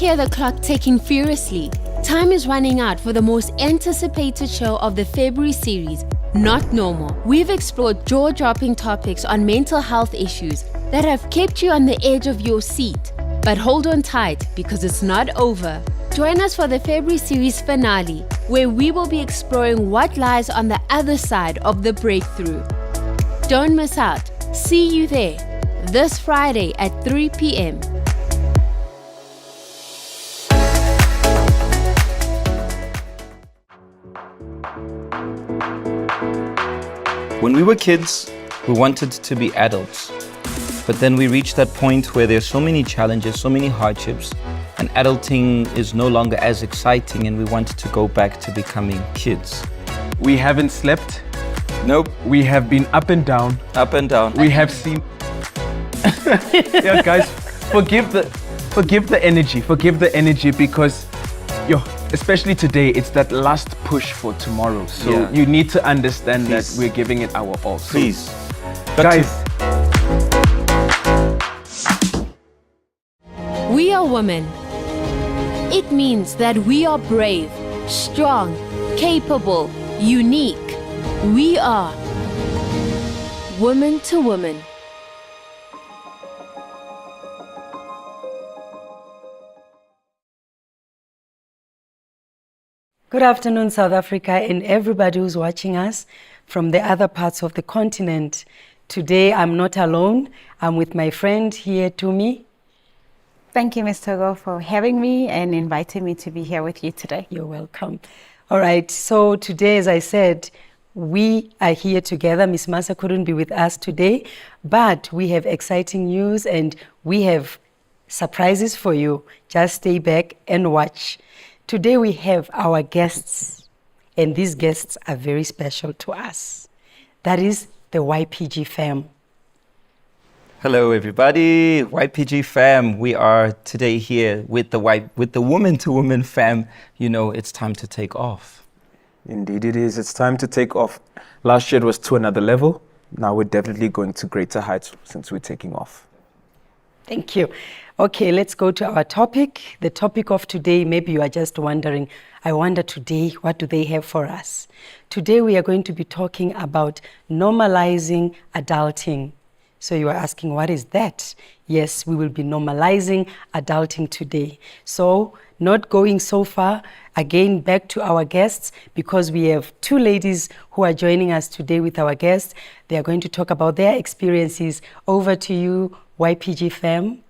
hear the clock ticking furiously? Time is running out for the most anticipated show of the February series, Not Normal. We've explored jaw-dropping topics on mental health issues that have kept you on the edge of your seat. But hold on tight, because it's not over. Join us for the February series finale, where we will be exploring what lies on the other side of the breakthrough. Don't miss out. See you there, this Friday at 3 p.m. When we were kids, we wanted to be adults. But then we reached that point where there's so many challenges, so many hardships, and adulting is no longer as exciting, and we wanted to go back to becoming kids. We haven't slept. Nope. We have been up and down. Up and down. We have seen... Yeah, guys, forgive the energy because, especially today, it's that last push for tomorrow. So you need to understand that we're giving it our all. So, please. Guys. We are women. It means that we are brave, strong, capable, unique. We are woman to woman. Good afternoon, South Africa, and everybody who's watching us from the other parts of the continent. Today, I'm not alone. I'm with my friend here, Tumi. Thank you, Ms. Togo, for having me and inviting me to be here with you today. You're welcome. All right, so today, as I said, we are here together. Miss Masa couldn't be with us today, but we have exciting news and we have surprises for you. Just stay back and watch. Today we have our guests, and these guests are very special to us. That is the YPG fam. Hello, everybody. YPG fam. We are today here with the woman-to-woman fam. You know, it's time to take off. Indeed it is. It's time to take off. Last year it was to another level. Now we're definitely going to greater heights since we're taking off. Thank you. Okay, let's go to our topic. The topic of today, maybe you are just wondering, I wonder today, what do they have for us? Today we are going to be talking about normalizing adulting. So you are asking, what is that? Yes, we will be normalizing adulting today. So not going so far, again, back to our guests, because we have two ladies who are joining us today with our guests. They are going to talk about their experiences. Over to you, YPG fam.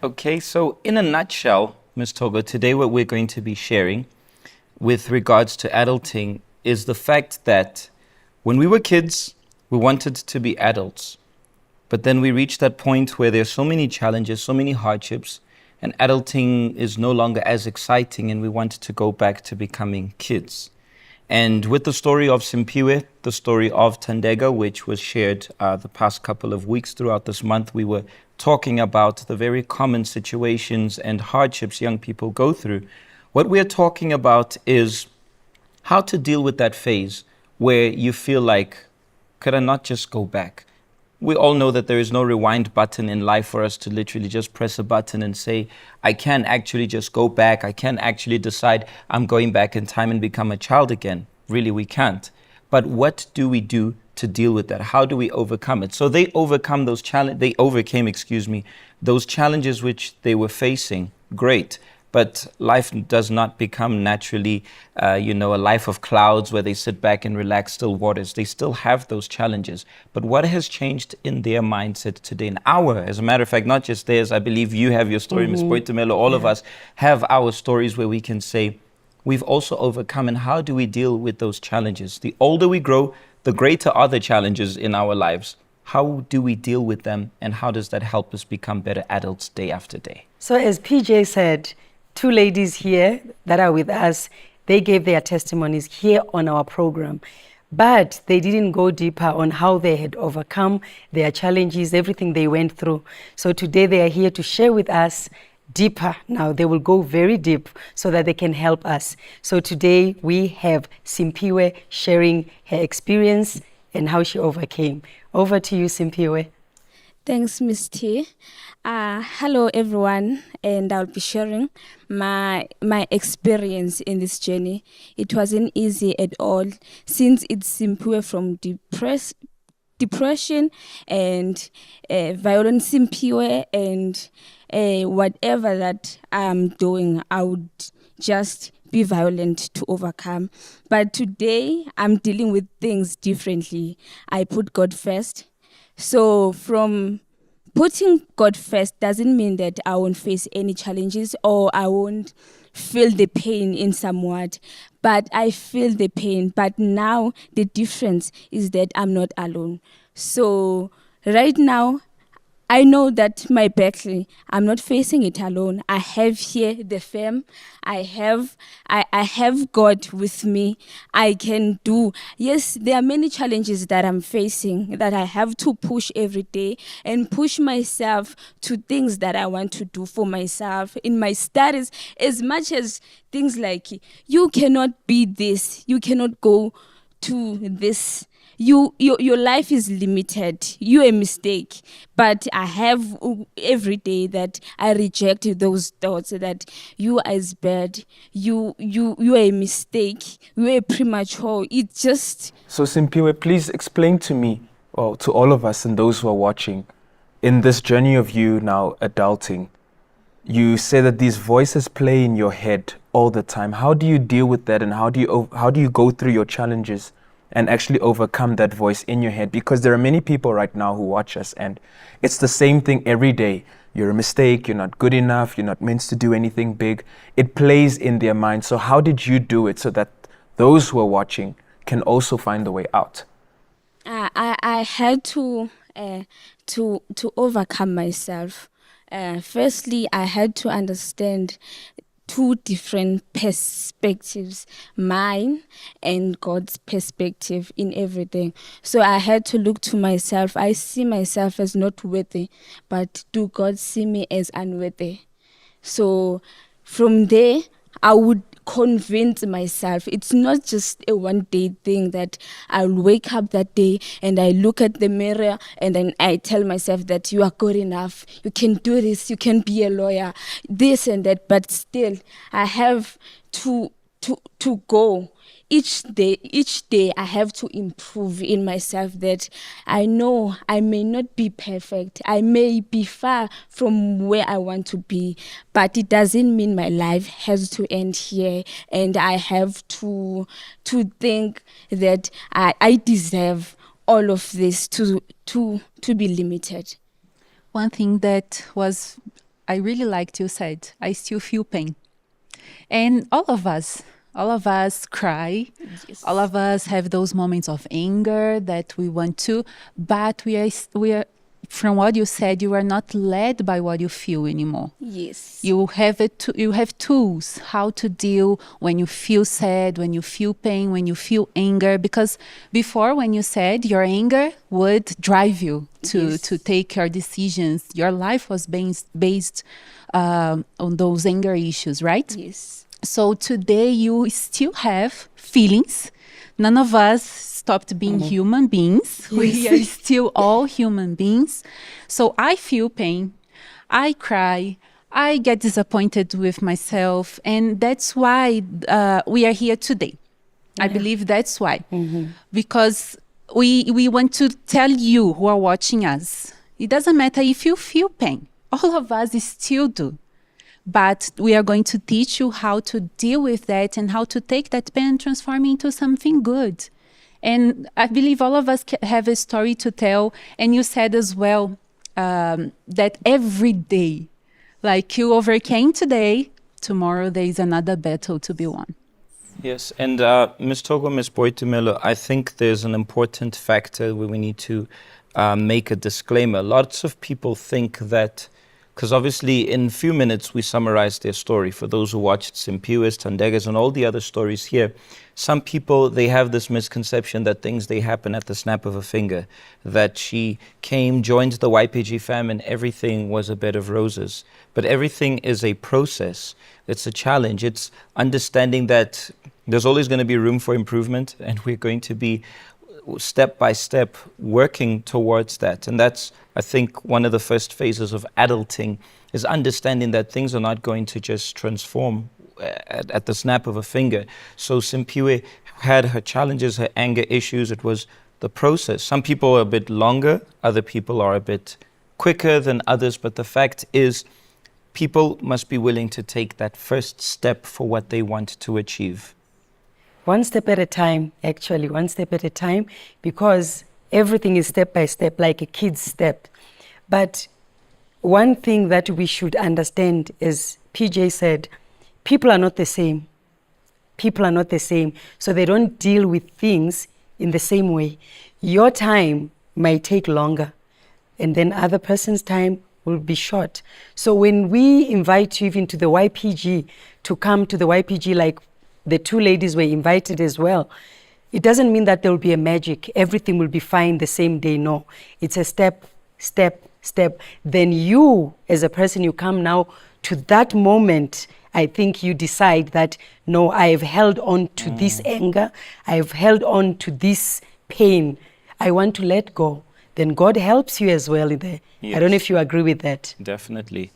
Okay, so in a nutshell, Ms. Togo, today what we're going to be sharing with regards to adulting is the fact that when we were kids, we wanted to be adults. But then we reached that point where there's so many challenges, so many hardships, and adulting is no longer as exciting, and we wanted to go back to becoming kids. And with the story of Simpiwe, the story of Tandega, which was shared the past couple of weeks throughout this month, we were talking about the very common situations and hardships young people go through. What we're talking about is how to deal with that phase where you feel like, could I not just go back? We all know that there is no rewind button in life for us to literally just press a button and say, I can actually just go back. I can actually decide I'm going back in time and become a child again. Really, we can't. But what do we do to deal with that? How do we overcome it? So they overcame, those challenges which they were facing. Great. But life does not become naturally, a life of clouds where they sit back and relax, still waters. They still have those challenges. But what has changed in their mindset today, in as a matter of fact, not just theirs, I believe you have your story, Ms. Boitumelo, all of us have our stories where we can say, we've also overcome, and how do we deal with those challenges? The older we grow, the greater are the challenges in our lives. How do we deal with them, and how does that help us become better adults day after day? So as PJ said, two ladies here that are with us, they gave their testimonies here on our program, but they didn't go deeper on how they had overcome their challenges, everything they went through. So today they are here to share with us deeper. Now they will go very deep so that they can help us. So today we have Simpiwe sharing her experience and how she overcame. Over to you, Simpiwe. Thanks, Miss T. Hello, everyone, and I'll be sharing my experience in this journey. It wasn't easy at all, since it's simple from depression and violence simple and whatever that I'm doing, I would just be violent to overcome. But today, I'm dealing with things differently. I put God first. So from putting God first doesn't mean that I won't face any challenges or I won't feel the pain in somewhat, but I feel the pain. But now the difference is that I'm not alone. So right now, I know that my battle, I'm not facing it alone. I have here the fam. I have God with me. I can do. Yes, there are many challenges that I'm facing that I have to push every day and push myself to things that I want to do for myself in my studies, as much as things like you cannot be this, you cannot go to this. Your life is limited. You're a mistake. But I have every day that I reject those thoughts that you are as bad. You are a mistake. You are premature. It just So Simpiwe, please explain to me, or to all of us and those who are watching, in this journey of you now adulting, you say that these voices play in your head all the time. How do you deal with that, and how do you go through your challenges and actually overcome that voice in your head? Because there are many people right now who watch us, and it's the same thing every day. You're a mistake, you're not good enough, you're not meant to do anything big. It plays in their mind. So how did you do it so that those who are watching can also find the way out? I had to overcome myself. Firstly, I had to understand two different perspectives, mine and God's perspective in everything. So I had to look to myself. I see myself as not worthy, but do God see me as unworthy? So from there, I would convince myself it's not just a one day thing that I'll wake up that day and I look at the mirror and then I tell myself that you are good enough, you can do this, you can be a lawyer, this and that. But still, I have to go each day. I have to improve in myself, that I know I may not be perfect, I may be far from where I want to be, but it doesn't mean my life has to end here, and I have to think that I deserve all of this to be limited. One thing that was, I really liked you said, I still feel pain. And all of us cry. Yes. All of us have those moments of anger that we want to, but we are, from what you said, you are not led by what you feel anymore. Yes. You have tools how to deal when you feel sad, when you feel pain, when you feel anger. Because before, when you said your anger would drive you to take your decisions, your life was based on those anger issues, right? Yes. So today you still have feelings. None of us stopped being human beings. We are still all human beings. So I feel pain. I cry. I get disappointed with myself. And that's why we are here today. I believe that's why. Because we want to tell you who are watching us, it doesn't matter if you feel pain. All of us still do. But we are going to teach you how to deal with that and how to take that pain and transform it into something good. And I believe all of us have a story to tell. And you said as well that every day, like you overcame today, tomorrow there is another battle to be won. Yes, and Ms. Togo, Ms. Boitumelo, I think there's an important factor where we need to make a disclaimer. Lots of people think that, because obviously in a few minutes we summarized their story. For those who watched Simpiwe's, Tandega's, and all the other stories here, some people, they have this misconception that they happen at the snap of a finger, that she came, joined the YPG fam, and everything was a bed of roses. But everything is a process. It's a challenge. It's understanding that there's always going to be room for improvement, and we're going to be step by step working towards that. And that's, I think, one of the first phases of adulting, is understanding that things are not going to just transform at the snap of a finger. So Simpiwe had her challenges, her anger issues. It was the process. Some people are a bit longer, other people are a bit quicker than others, but the fact is people must be willing to take that first step for what they want to achieve. One step at a time, actually, one step at a time, because everything is step by step, like a kid's step. But one thing that we should understand is, PJ said, people are not the same. People are not the same. So they don't deal with things in the same way. Your time might take longer, and then other person's time will be short. So when we invite you even to the YPG, to come to the YPG like the two ladies were invited as well, it doesn't mean that there will be a magic. Everything will be fine the same day. No, it's a step, step, step. Then you, as a person, you come now to that moment. I think you decide that, no, I have held on to this anger. I have held on to this pain. I want to let go. Then God helps you as well in there. Yes. I don't know if you agree with that. Definitely.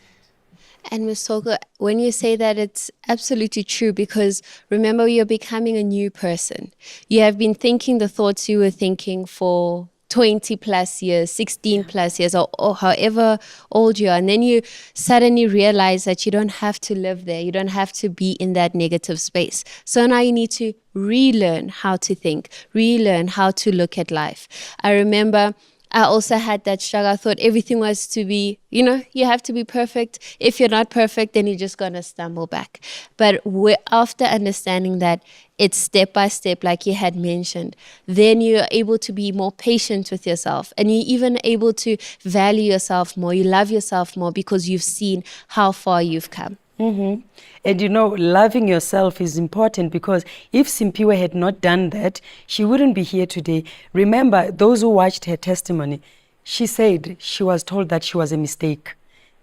And Ms. Togo, when you say that, it's absolutely true, because remember, you're becoming a new person. You have been thinking the thoughts you were thinking for 20 plus years, 16 plus years, or however old you are. And then you suddenly realize that you don't have to live there. You don't have to be in that negative space. So now you need to relearn how to think, relearn how to look at life. I remember I also had that struggle. I thought everything was to be, you have to be perfect. If you're not perfect, then you're just going to stumble back. But after understanding that it's step by step, like you had mentioned, then you're able to be more patient with yourself. And you're even able to value yourself more. You love yourself more because you've seen how far you've come. Mm-hmm. And loving yourself is important, because if Simpiwe had not done that, she wouldn't be here today. Remember, those who watched her testimony, she said she was told that she was a mistake.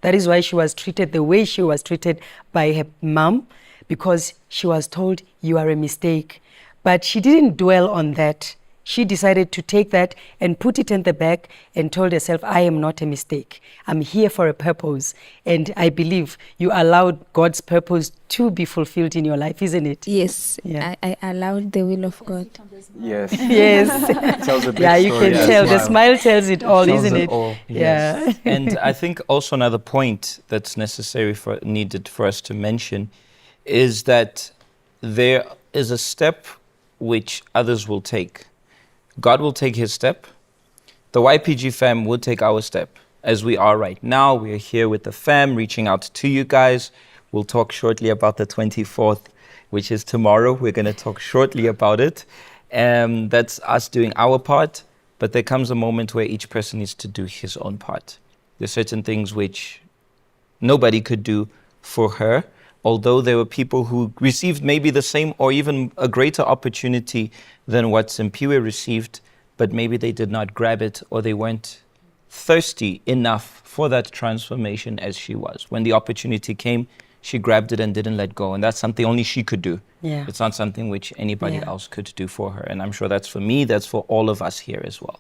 That is why she was treated the way she was treated by her mom, because she was told, you are a mistake. But she didn't dwell on that. She decided to take that and put it in the back and told herself, I am not a mistake. I'm here for a purpose. And I believe you allowed God's purpose to be fulfilled in your life, isn't it? Yes, Yeah. I allowed the will of God. Yes. Yes. Tells a big Yeah, you story. can Yeah, tell. The smile. smile tells it all, Tells isn't it it? all, Yeah. yes. And I think also another point that's needed for us to mention is that there is a step which others will take. God will take his step. The YPG fam will take our step. As we are right now, we are here with the fam, reaching out to you guys. We'll talk shortly about the 24th, which is tomorrow. We're going to talk shortly about it. That's us doing our part. But there comes a moment where each person needs to do his own part. There's certain things which nobody could do for her, although there were people who received maybe the same or even a greater opportunity than what Simpiwe received, but maybe they did not grab it, or they weren't thirsty enough for that transformation as she was. When the opportunity came, she grabbed it and didn't let go. And that's something only she could do. Yeah. It's not something which anybody Yeah. else could do for her. And I'm sure that's for me, that's for all of us here as well.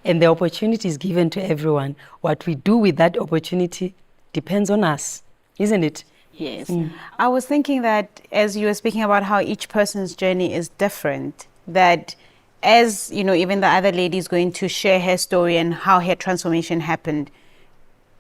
And the opportunity is given to everyone. What we do with that opportunity depends on us, isn't it? Yes. I was thinking that as you were speaking about how each person's journey is different, that as, even the other lady is going to share her story and how her transformation happened,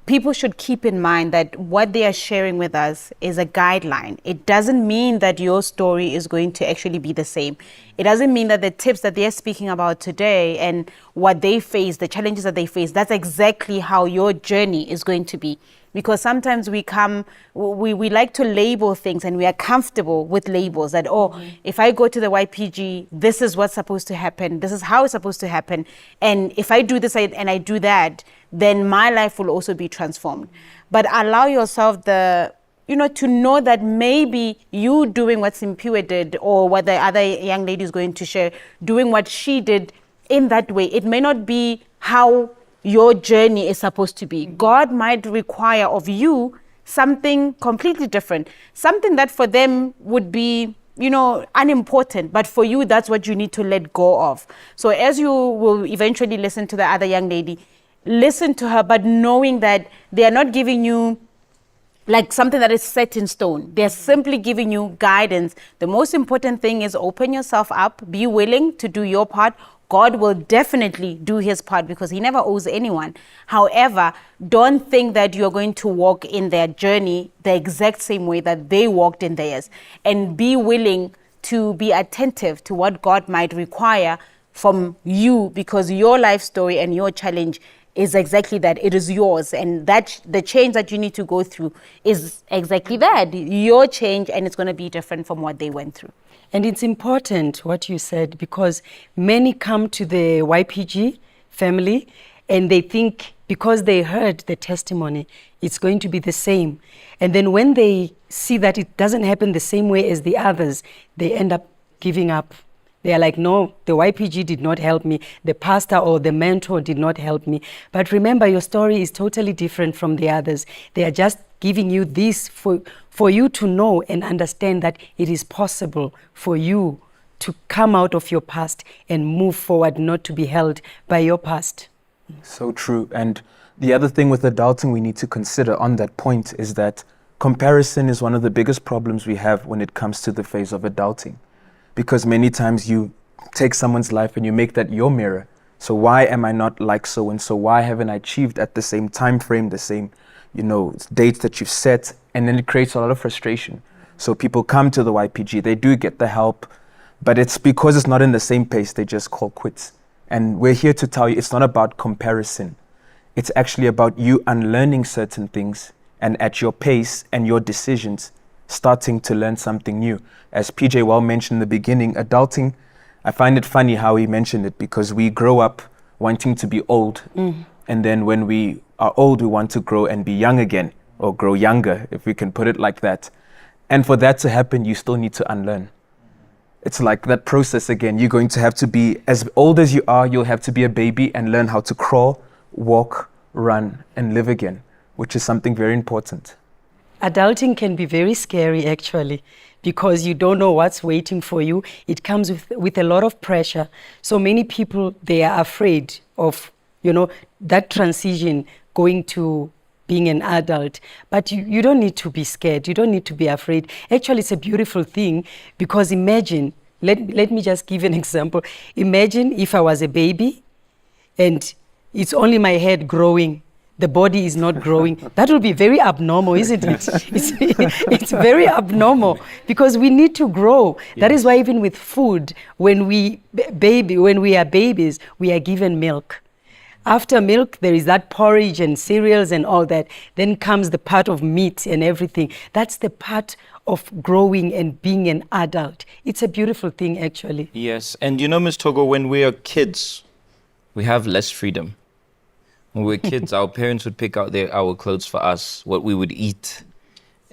people should keep in mind that what they are sharing with us is a guideline. It doesn't mean that your story is going to actually be the same. It doesn't mean that the tips that they're speaking about today and what they face, the challenges that they face, that's exactly how your journey is going to be. Because sometimes we like to label things, and we are comfortable with labels that, if I go to the YPG, this is what's supposed to happen. This is how it's supposed to happen. And if I do this and I do that, then my life will also be transformed. But allow yourself to know that maybe you doing what Simpiwe did, or what the other young lady is going to share, doing what she did in that way, it may not be how your journey is supposed to be. God might require of you something completely different, something that for them would be unimportant, but for you, that's what you need to let go of. So as you will eventually listen to the other young lady, listen to her, but knowing that they are not giving you like something that is set in stone. They're simply giving you guidance. The most important thing is open yourself up, be willing to do your part. God will definitely do his part because he never owes anyone. However, don't think that you're going to walk in their journey the exact same way that they walked in theirs. And be willing to be attentive to what God might require from you, because your life story and your challenge is exactly that. It is yours, and that the change that you need to go through is exactly that, your change, and it's going to be different from what they went through. And it's important what you said, because many come to the YPG family and they think because they heard the testimony, it's going to be the same. And then when they see that it doesn't happen the same way as the others, they end up giving up. They are like, no, the YPG did not help me. The pastor or the mentor did not help me. But remember, your story is totally different from the others. They are just giving you this for you to know and understand that it is possible for you to come out of your past and move forward, not to be held by your past. So true. And the other thing with adulting we need to consider on that point is that comparison is one of the biggest problems we have when it comes to the phase of adulting. Because many times you take someone's life and you make that your mirror. So why am I not like so and so? Why haven't I achieved at the same time frame, the same, dates that you've set? And then it creates a lot of frustration. So people come to the YPG, they do get the help, but it's because it's not in the same pace, they just call quits. And we're here to tell you it's not about comparison. It's actually about you unlearning certain things and at your pace and your decisions, starting to learn something new. As PJ well mentioned in the beginning, adulting, I find it funny how he mentioned it, because we grow up wanting to be old. And then when we are old, we want to grow and be young again, or grow younger, if we can put it like that. And for that to happen, you still need to unlearn. It's like that process again. You're going to have to be, as old as you are, you'll have to be a baby and learn how to crawl, walk, run, and live again, which is something very important. Adulting can be very scary, actually, because you don't know what's waiting for you. It comes with a lot of pressure. So many people, they are afraid of, that transition going to being an adult. But you don't need to be scared. You don't need to be afraid. Actually, it's a beautiful thing, because imagine, let me just give an example. Imagine if I was a baby and it's only my head growing. The body is not growing. That will be very abnormal, isn't it? It's very abnormal, because we need to grow. Yes. That is why even with food, when we are babies, we are given milk. After milk, there is that porridge and cereals and all that. Then comes the part of meat and everything. That's the part of growing and being an adult. It's a beautiful thing, actually. Yes, and Ms. Togo, when we are kids, we have less freedom. When we were kids, our parents would pick out our clothes for us, what we would eat,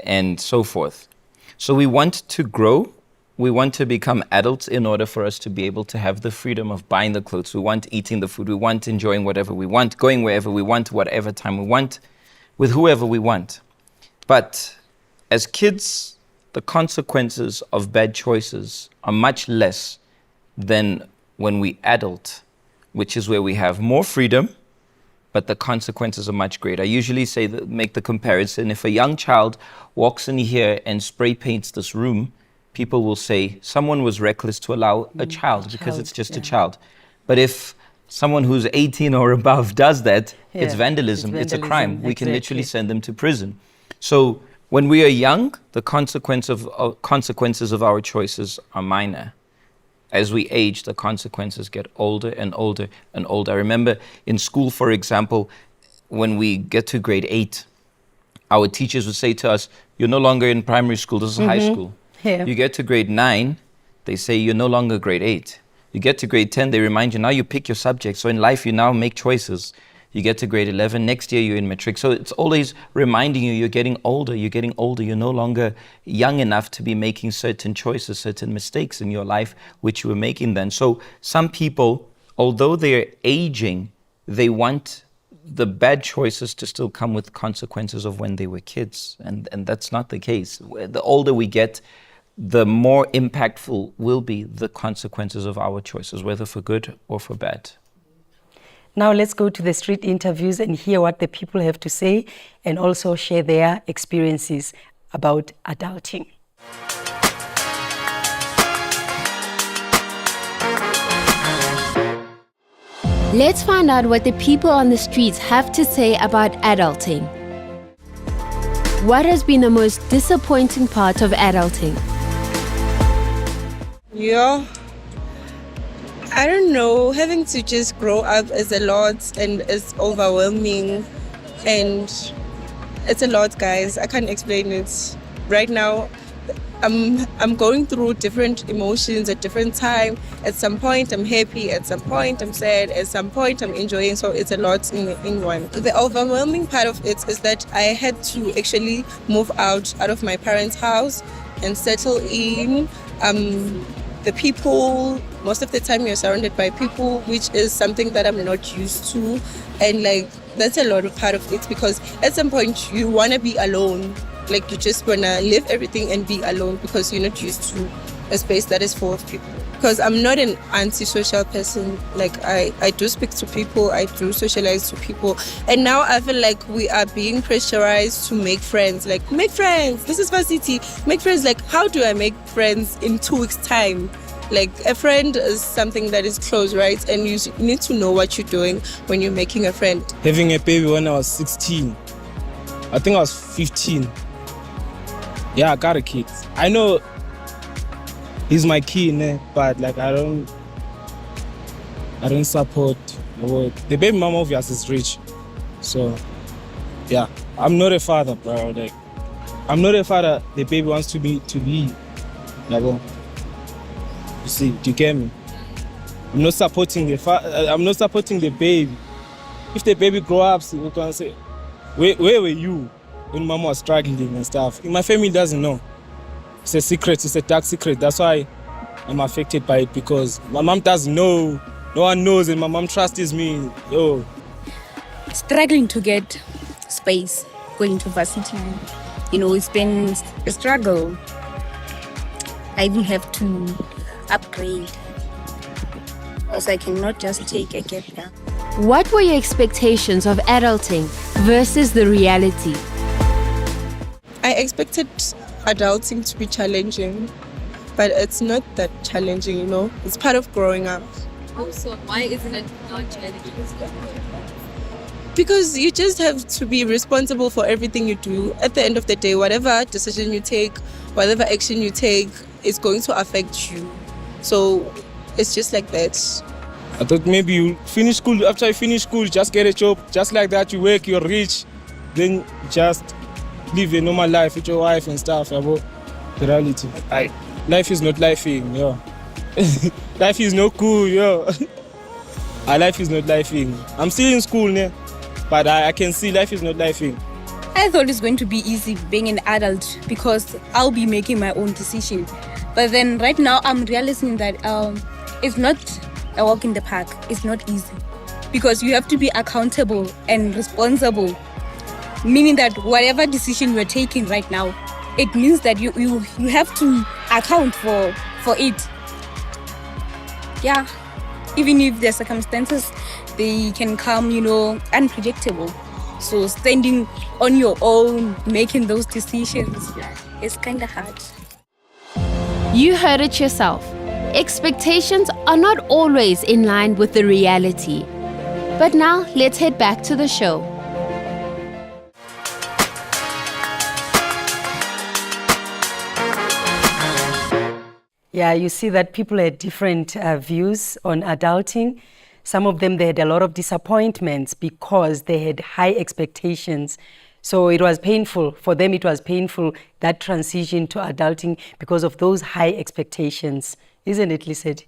and so forth. So we want to grow. We want to become adults in order for us to be able to have the freedom of buying the clothes. We want eating the food. We want enjoying whatever we want, going wherever we want, whatever time we want, with whoever we want. But as kids, the consequences of bad choices are much less than when we adult, which is where we have more freedom, but the consequences are much greater. I usually make the comparison. If a young child walks in here and spray paints this room, people will say someone was reckless to allow a child, because it's just a child. But if someone who's 18 or above does that, it's vandalism, it's a crime. We can literally send them to prison. So when we are young, the consequences of our choices are minor. As we age, the consequences get older and older and older. I remember in school, for example, when we get to grade 8, our teachers would say to us, you're no longer in primary school, this is high school. Yeah. You get to grade 9, they say you're no longer grade 8. You get to grade 10, they remind you, now you pick your subject. So in life, you now make choices. You get to grade 11, next year you're in matric. So it's always reminding you, you're getting older, you're no longer young enough to be making certain choices, certain mistakes in your life, which you were making then. So some people, although they're aging, they want the bad choices to still come with consequences of when they were kids. And that's not the case. The older we get, the more impactful will be the consequences of our choices, whether for good or for bad. Now let's go to the street interviews and hear what the people have to say and also share their experiences about adulting. Let's find out what the people on the streets have to say about adulting. What has been the most disappointing part of adulting? Yeah, I don't know. Having to just grow up is a lot and it's overwhelming and it's a lot, guys. I can't explain it. Right now, I'm going through different emotions at different time. At some point, I'm happy. At some point, I'm sad. At some point, I'm enjoying. So it's a lot in one. The overwhelming part of it is that I had to actually move out of my parents' house and settle in. The people, most of the time you're surrounded by people, which is something that I'm not used to. And like, that's a lot of part of it because at some point you want to be alone. Like you just want to leave everything and be alone because you're not used to a space that is full of people. Because I'm not an antisocial person. Like I do speak to people, I do socialize to people. And now I feel like we are being pressurized to make friends. Like, make friends, this is varsity. Make friends, like how do I make friends in 2 weeks' time? Like a friend is something that is close, right? And you need to know what you're doing when you're making a friend. Having a baby when I was 16, I think I was 15. Yeah, I got a kid. I know he's my kid, but like I don't support the baby mama of yours is rich. So yeah, I'm not a father, bro. Like I'm not a father the baby wants to be. Like, you see, do you get me? I'm not supporting the baby. If the baby grow up, we're gonna say, where were you when mama was struggling and stuff? My family doesn't know. It's a secret, it's a dark secret. That's why I'm affected by it because my mom doesn't know. No one knows and my mom trusts me. Yo. Struggling to get space, going to varsity. It's been a struggle. I even have to upgrade because I cannot just take a gap year. What were your expectations of adulting versus the reality? I expected adulting to be challenging, but it's not that challenging, It's part of growing up. Also, why isn't it not challenging? Because you just have to be responsible for everything you do. At the end of the day, whatever decision you take, whatever action you take, is going to affect you. So it's just like that. I thought maybe you finish school, after you finish school, just get a job, just like that, you work, you're rich, then just live a normal life with your wife and stuff. About the reality. Life is not lifing, yeah. Life is not cool, yeah. Life is not lifing. I'm still in school, but I can see life is not lifing. I thought it's going to be easy being an adult because I'll be making my own decision. But then right now I'm realizing that it's not a walk in the park. It's not easy because you have to be accountable and responsible, meaning that whatever decision you're taking right now, it means that you have to account for it. Yeah, even if the circumstances, they can come, unpredictable. So standing on your own, making those decisions, is kind of hard. You heard it yourself. Expectations are not always in line with the reality. But now, let's head back to the show. Yeah, you see that people had different views on adulting. Some of them, they had a lot of disappointments because they had high expectations. So it was painful. For them, it was painful, that transition to adulting because of those high expectations. Isn't it, Lisette?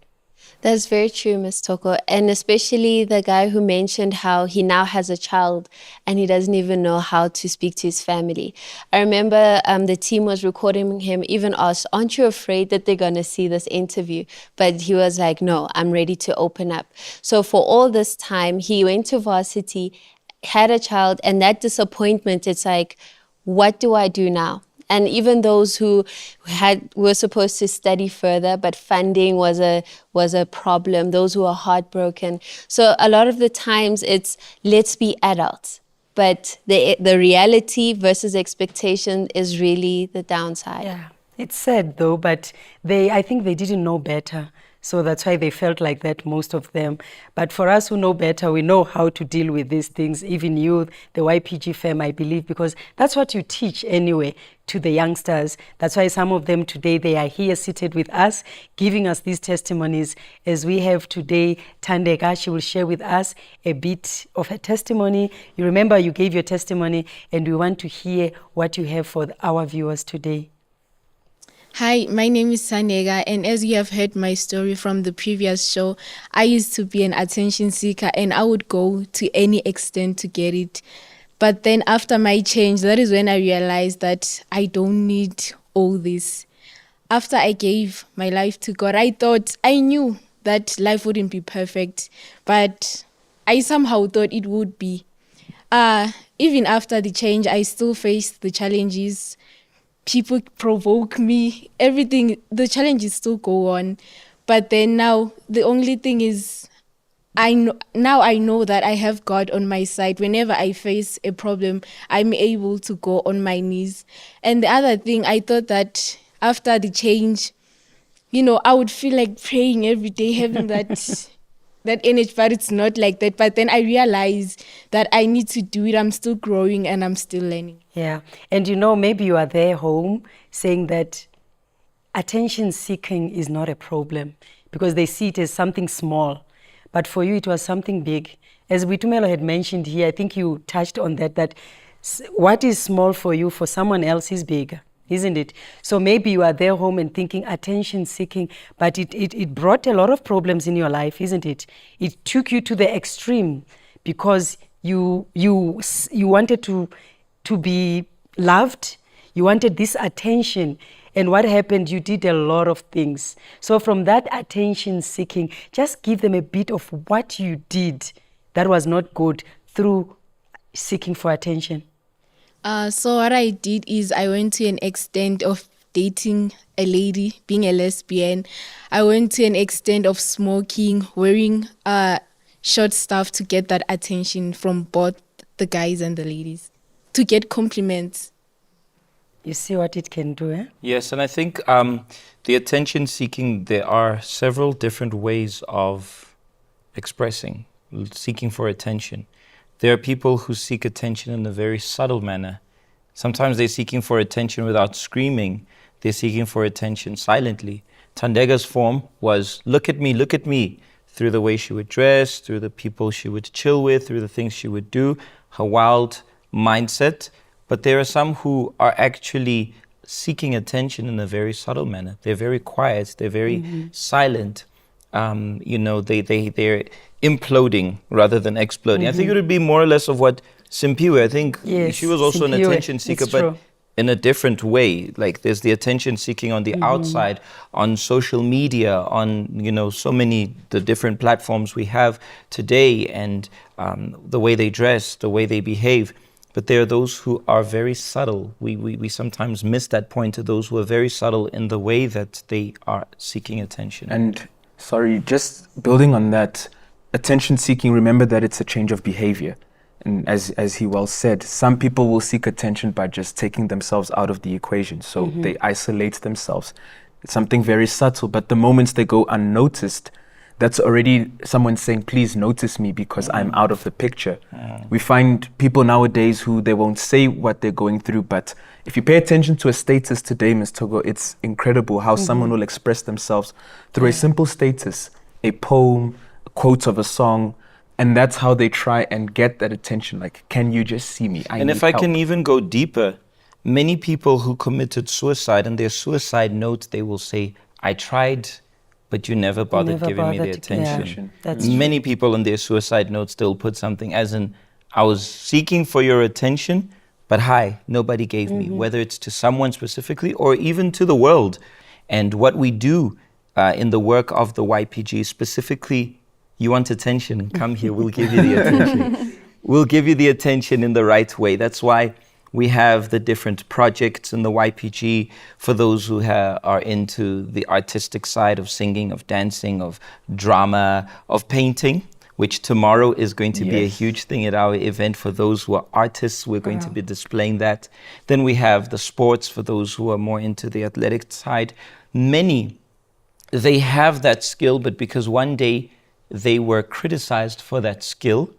That's very true, Ms. Toko. And especially the guy who mentioned how he now has a child and he doesn't even know how to speak to his family. I remember the team was recording him, even asked, aren't you afraid that they're going to see this interview? But he was like, no, I'm ready to open up. So for all this time, he went to varsity, had a child, and that disappointment, it's like, what do I do now? And even those who were supposed to study further, but funding was a problem, those who are heartbroken. So a lot of the times it's, let's be adults. But the reality versus expectation is really the downside. Yeah, it's sad though, but I think they didn't know better. So that's why they felt like that, most of them. But for us who know better, we know how to deal with these things, even you, the YPG fam, I believe, because that's what you teach anyway to the youngsters. That's why some of them today, they are here seated with us, giving us these testimonies. As we have today, Thandeka, she will share with us a bit of her testimony. You remember you gave your testimony, and we want to hear what you have for our viewers today. Hi, my name is Sanega, and as you have heard my story from the previous show, I used to be an attention seeker and I would go to any extent to get it. But then after my change, that is when I realized that I don't need all this. After I gave my life to God, I knew that life wouldn't be perfect, but I somehow thought it would be. Even after the change, I still faced the challenges. People provoke me, everything, the challenges still go on. But then now, the only thing is, I know that I have God on my side. Whenever I face a problem, I'm able to go on my knees. And the other thing, I thought that after the change, I would feel like praying every day, having that energy, but it's not like that. But then I realized that I need to do it. I'm still growing and I'm still learning. Yeah. And maybe you are there home saying that attention seeking is not a problem because they see it as something small. But for you, it was something big. As Witumelo had mentioned here, I think you touched on that what is small for you, for someone else is bigger, isn't it? So maybe you are there home and thinking attention seeking, but it brought a lot of problems in your life, isn't it? It took you to the extreme because you wanted to be loved, you wanted this attention. And what happened? You did a lot of things. So from that attention seeking, just give them a bit of what you did that was not good through seeking for attention. So what I did is I went to an extent of dating a lady, being a lesbian. I went to an extent of smoking, wearing short stuff to get that attention from both the guys and the ladies, to get compliments. You see what it can do, eh? Yes, and I think the attention seeking, there are several different ways of expressing, seeking for attention. There are people who seek attention in a very subtle manner. Sometimes they're seeking for attention without screaming. They're seeking for attention silently. Thandega's form was, look at me, through the way she would dress, through the people she would chill with, through the things she would do, her wild mindset. But there are some who are actually seeking attention in a very subtle manner. They're very quiet. They're very silent. They're imploding rather than exploding. I think it would be more or less of what Simpiwe, I think she was also Simpiwe, an attention seeker, but in a different way. Like there's the attention seeking on the outside, on social media, on, so many the different platforms we have today, and the way they dress, the way they behave. But there are those who are very subtle. We sometimes miss that point to those who are very subtle in the way that they are seeking attention. And sorry, just building on that, attention seeking, remember that it's a change of behavior. And as he well said, some people will seek attention by just taking themselves out of the equation. So they isolate themselves. It's something very subtle, but the moments they go unnoticed, that's already someone saying, please notice me because I'm out of the picture. We find people nowadays who they won't say what they're going through, but if you pay attention to a status today, Ms. Togo, it's incredible how someone will express themselves through a simple status, a poem, a quote of a song, and that's how they try and get that attention. Like, can you just see me? And if I can even go deeper, many people who committed suicide, in their suicide note, they will say, I tried, but you never bothered giving me the attention. Many people in their suicide notes still put something as in, I was seeking for your attention, but hi, nobody gave me, whether it's to someone specifically or even to the world. And what we do in the work of the YPG, specifically, you want attention, come here, we'll give you the attention. We'll give you the attention in the right way. That's why We have the different projects in the YPG for those who are into the artistic side of singing, of dancing, of drama, of painting, which tomorrow is going to be a huge thing at our event for those who are artists. We're going to be displaying that. Then we have the sports for those who are more into the athletic side. Many, they have that skill, but because one day they were criticized for that skill,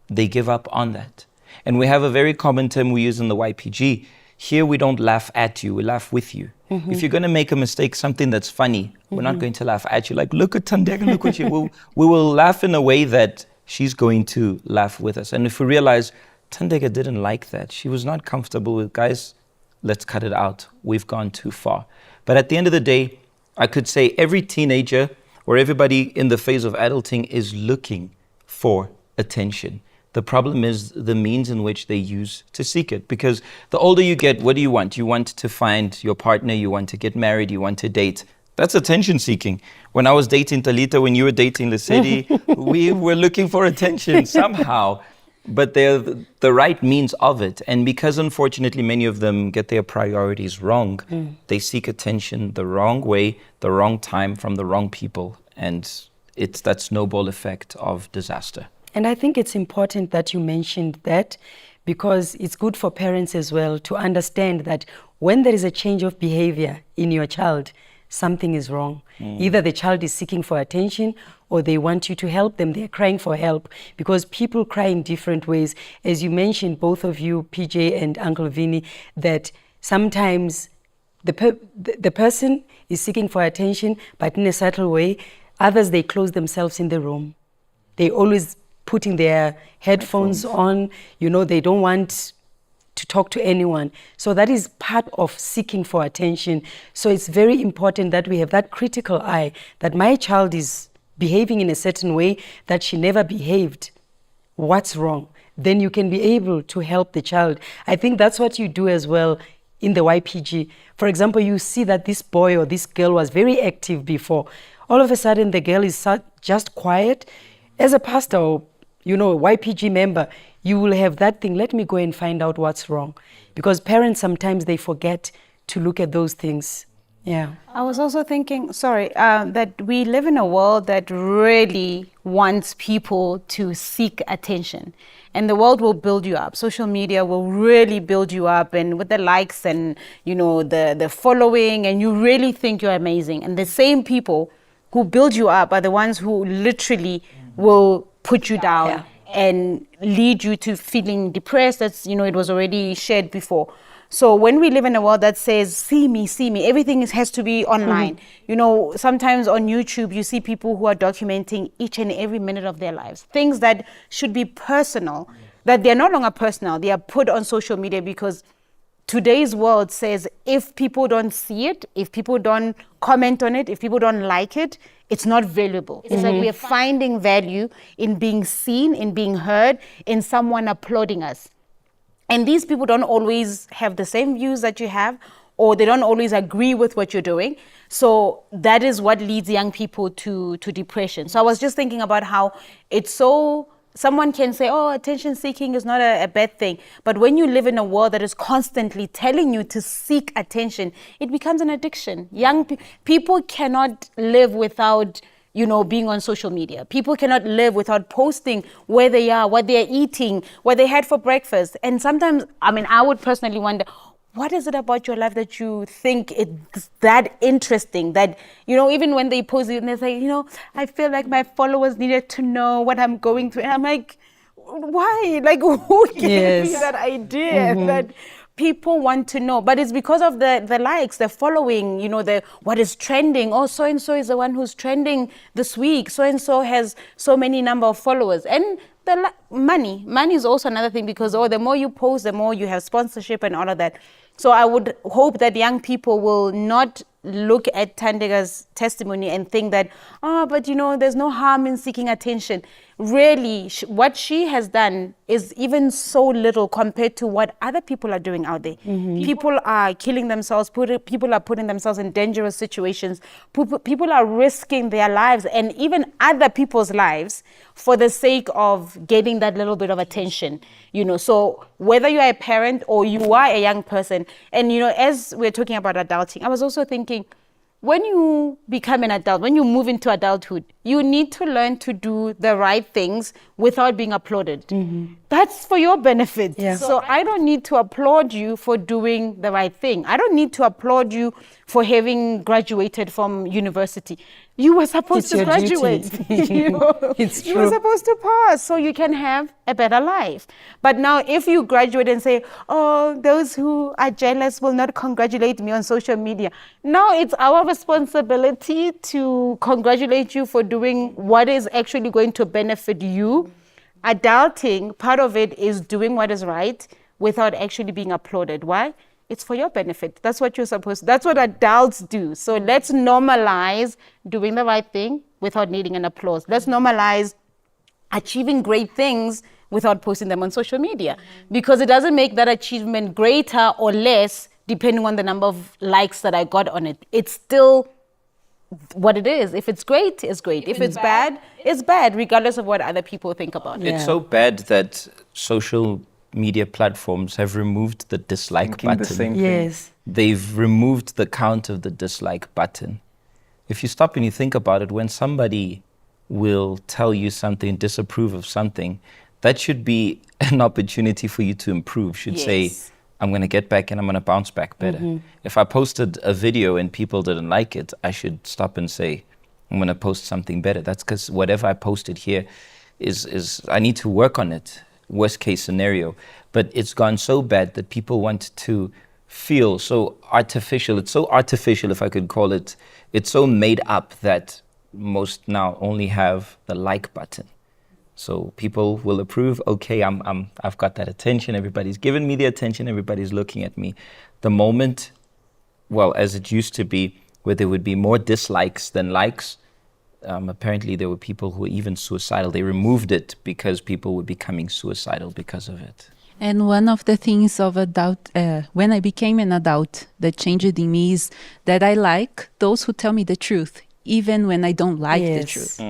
they give up on that. And we have a very common term we use in the YPG. Here we don't laugh at you, we laugh with you. If you're going to make a mistake, something that's funny, we're not going to laugh at you. Like, look at Tandega, look what you... We will laugh in a way that she's going to laugh with us. And if we realize Tandega didn't like that, she was not comfortable with, guys, let's cut it out. We've gone too far. But at the end of the day, I could say every teenager or everybody in the phase of adulting is looking for attention. The problem is the means in which they use to seek it. Because the older you get, what do you want? You want to find your partner, you want to get married, you want to date. That's attention seeking. When I was dating Talita, when you were dating Lesedi, we were looking for attention somehow. But they're the right means of it. And because unfortunately many of them get their priorities wrong, they seek attention the wrong way, the wrong time, from the wrong people. And it's that snowball effect of disaster. And I think it's important that you mentioned that, because it's good for parents as well to understand that when there is a change of behavior in your child, something is wrong. Either the child is seeking for attention or they want you to help them. They're crying for help, because people cry in different ways. As you mentioned, both of you, PJ and Uncle Vinny, that sometimes the person is seeking for attention, but in a subtle way. Others, they close themselves in the room. They always putting their headphones on, they don't want to talk to anyone. So that is part of seeking for attention. So it's very important that we have that critical eye, that my child is behaving in a certain way that she never behaved. What's wrong? Then you can be able to help the child. I think that's what you do as well in the YPG. For example, you see that this boy or this girl was very active before. All of a sudden, the girl is just quiet. As a pastor or YPG member, you will have that thing, let me go and find out what's wrong. Because parents, sometimes they forget to look at those things. Yeah. I was also thinking, that we live in a world that really wants people to seek attention. And the world will build you up. Social media will really build you up, and with the likes and, the following, and you really think you're amazing. And the same people who build you up are the ones who literally will put you down and lead you to feeling depressed. That's, it was already shared before. So when we live in a world that says, see me, everything has to be online. Sometimes on YouTube, you see people who are documenting each and every minute of their lives. Things that should be personal, that they're no longer personal. They are put on social media because today's world says if people don't see it, if people don't comment on it, if people don't like it, it's not valuable. It's like we're finding value in being seen, in being heard, in someone applauding us. And these people don't always have the same views that you have, or they don't always agree with what you're doing. So that is what leads young people to depression. So I was just thinking about how it's so... Someone can say, attention seeking is not a bad thing. But when you live in a world that is constantly telling you to seek attention, it becomes an addiction. Young people cannot live without, being on social media. People cannot live without posting where they are, what they're eating, what they had for breakfast. And sometimes, I would personally wonder, what is it about your life that you think it's that interesting that, even when they post it and they say, I feel like my followers needed to know what I'm going through. And I'm like, why? Like, who gave you that idea that people want to know? But it's because of the likes, the following, what is trending. Oh, so-and-so is the one who's trending this week. So-and-so has so many number of followers. And the money is also another thing, because the more you post, the more you have sponsorship and all of that. So I would hope that young people will not look at Tandega's testimony and think that, but there's no harm in seeking attention. really what she has done is even so little compared to what other people are doing out there. People are killing themselves, people are putting themselves in dangerous situations, people are risking their lives and even other people's lives for the sake of getting that little bit of attention, you know. So whether you are a parent or you are a young person, and you know, as we're talking about adulting, I was also thinking, when you become an adult, when you move into adulthood, you need to learn to do the right things without being applauded. That's for your benefit. Yeah. So I don't need to applaud you for doing the right thing. I don't need to applaud you for having graduated from university. You were supposed It's to your graduate. duty. You know? It's You were true. supposed to pass so you can have a better life. But now if you graduate and say, oh, those who are jealous will not congratulate me on social media. Now it's our responsibility to congratulate you for doing what is actually going to benefit you. Adulting, part of it is doing what is right without actually being applauded. Why? It's for your benefit. That's what you're supposed to. That's what adults do. So let's normalize doing the right thing without needing an applause. Let's normalize achieving great things without posting them on social media, because it doesn't make that achievement greater or less depending on the number of likes that I got on it. It's still what it is. If it's great, it's great. If it's bad, it's bad, regardless of what other people think about it. It's so bad that social media platforms have removed the dislike Thinking button. the same thing. Yes. They've removed the count of the dislike button. If you stop and you think about it, when somebody will tell you something, disapprove of something, that should be an opportunity for you to improve. Should say, I'm going to get back and I'm going to bounce back better. If I posted a video and people didn't like it, I should stop and say, I'm going to post something better. That's because whatever I posted here is I need to work on it. Worst case scenario. But it's gone so bad that people want to feel so artificial. It's so artificial, if I could call it. It's so made up that most now only have the like button. So people will approve. Okay, I've got that attention. Everybody's giving me the attention. Everybody's looking at me. The moment, well, as it used to be, where there would be more dislikes than likes, apparently there were people who were even suicidal. They removed it because people were becoming suicidal because of it. And one of the things of adult, when I became an adult, that changed in me is that I like those who tell me the truth, even when I don't like the truth.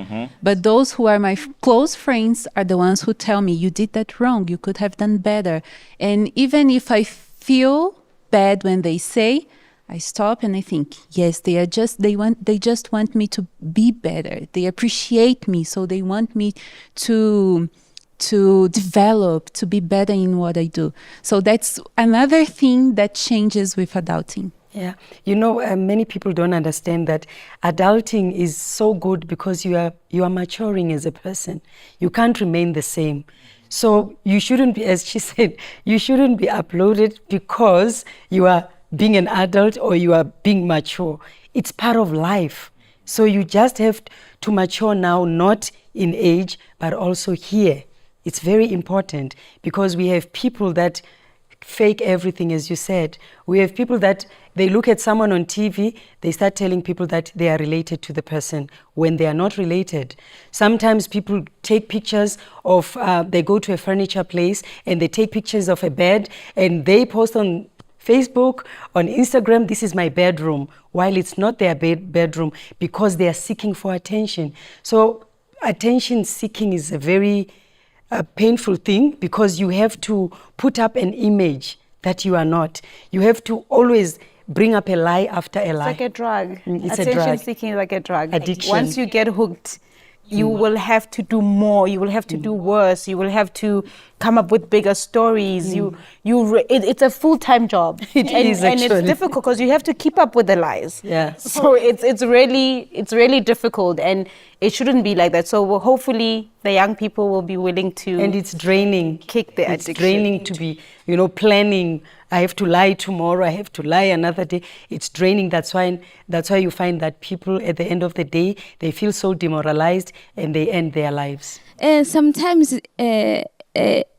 But those who are my close friends are the ones who tell me, you did that wrong, you could have done better. And even if I feel bad when they say, I stop and I think, yes, they just want me to be better. They appreciate me, so they want me to develop, to be better in what I do. So that's another thing that changes with adulting. Yeah, you know, many people don't understand that adulting is so good because you are maturing as a person. You can't remain the same. So you shouldn't be, as she said, you shouldn't be uploaded because you are being an adult or you are being mature. It's part of life. So you just have to mature now, not in age, but also here. It's very important because we have people that fake everything, as you said. We have people that they look at someone on TV, they start telling people that they are related to the person when they are not related. Sometimes people take pictures of, they go to a furniture place and they take pictures of a bed and they post on Facebook, on Instagram, this is my bedroom, while it's not their bedroom because they are seeking for attention. So attention seeking is a very painful thing because you have to put up an image that you are not. You have to always bring up a lie after a lie. It's like a drug. It's a Attention drug. seeking is like a drug. Addiction. Once you get hooked, you will have to do more. You will have to do worse. You will have to come up with bigger stories. It's a full-time job. It is, and it's actually. difficult because you have to keep up with the lies. Yeah. So it's really difficult, and it shouldn't be like that. So hopefully the young people will be willing to. And it's draining. Kick the It's addiction. draining to be, planning. I have to lie tomorrow. I have to lie another day. It's draining. That's why you find that people at the end of the day, they feel so demoralized and they end their lives. Sometimes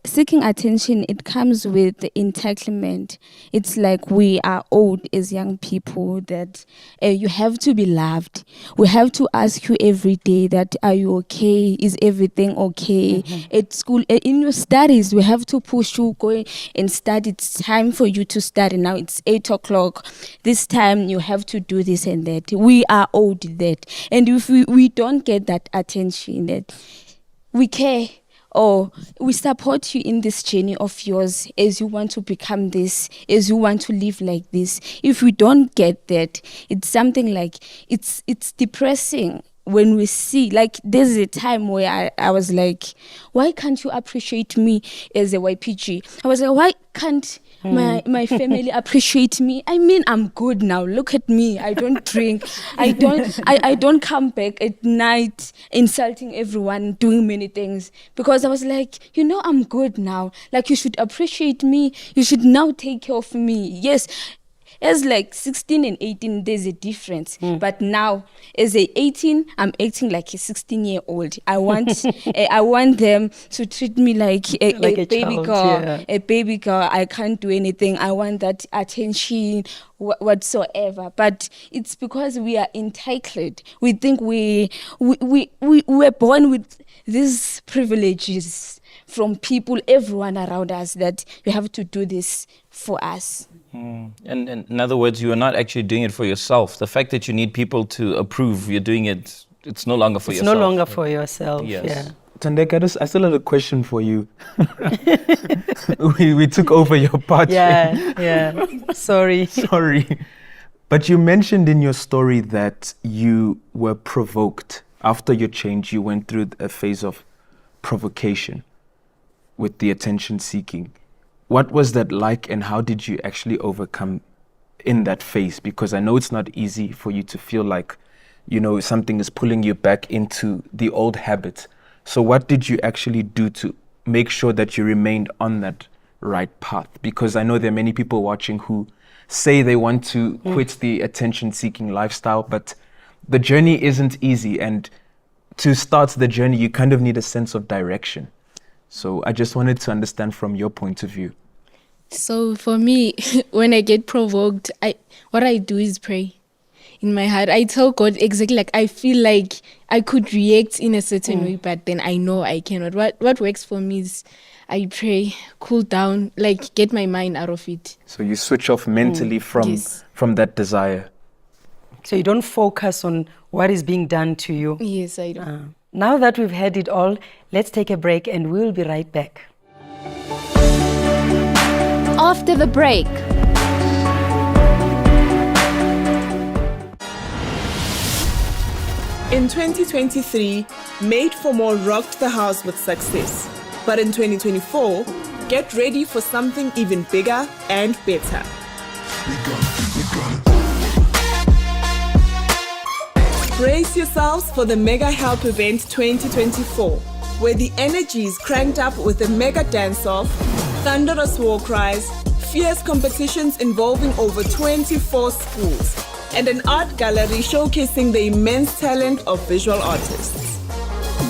seeking attention, it comes with the entitlement. It's like we are owed as young people that you have to be loved. We have to ask you every day that, are you okay? Is everything okay? At school, in your studies, we have to push you, go and study. It's time for you to study. Now it's 8 o'clock. This time you have to do this and that. We are owed that. And if we don't get that attention, that we care, or we support you in this journey of yours as you want to become this, as you want to live like this. If we don't get that, it's something like, it's depressing when we see, like, there's a time where I was like, why can't you appreciate me as a YPG? I was like, why can't my family appreciate me? I mean, I'm good now. Look at me. I don't drink. I don't come back at night insulting everyone, doing many things. Because I was like, I'm good now. Like, you should appreciate me. You should now take care of me. Yes, as like 16 and 18, there's a difference. But now, as a 18, I'm acting like a 16-year-old. I want them to treat me like a baby child, girl. yeah. A baby girl. I can't do anything. I want that attention whatsoever. But it's because we are entitled. We think we're born with these privileges from people, everyone around us, that you have to do this for us. And in other words, you are not actually doing it for yourself. The fact that you need people to approve you're doing it, it's no longer for yourself. It's no longer for yourself. Yes. Yeah. Tandeka, I still have a question for you. we took over your part. Yeah. Sorry. Sorry. But you mentioned in your story that you were provoked. After your change, you went through a phase of provocation with the attention seeking. What was that like, and how did you actually overcome in that phase? Because I know it's not easy for you to feel like, something is pulling you back into the old habits. So what did you actually do to make sure that you remained on that right path? Because I know there are many people watching who say they want to quit the attention-seeking lifestyle, but the journey isn't easy. And to start the journey, you kind of need a sense of direction. So I just wanted to understand from your point of view. So for me, when I get provoked, what I do is pray. In my heart, I tell God exactly, like, I feel like I could react in a certain way, but then I know I cannot. What works for me is I pray, cool down, like, get my mind out of it. So you switch off mentally from that desire. So you don't focus on what is being done to you. Yes, I do. Now that we've had it all, let's take a break and we'll be right back. After the break, in 2023, Made for More rocked the house with success. But in 2024, get ready for something even bigger and better. Brace yourselves for the Mega Help Event 2024, where the energy is cranked up with a mega dance-off, thunderous war cries, fierce competitions involving over 24 schools, and an art gallery showcasing the immense talent of visual artists.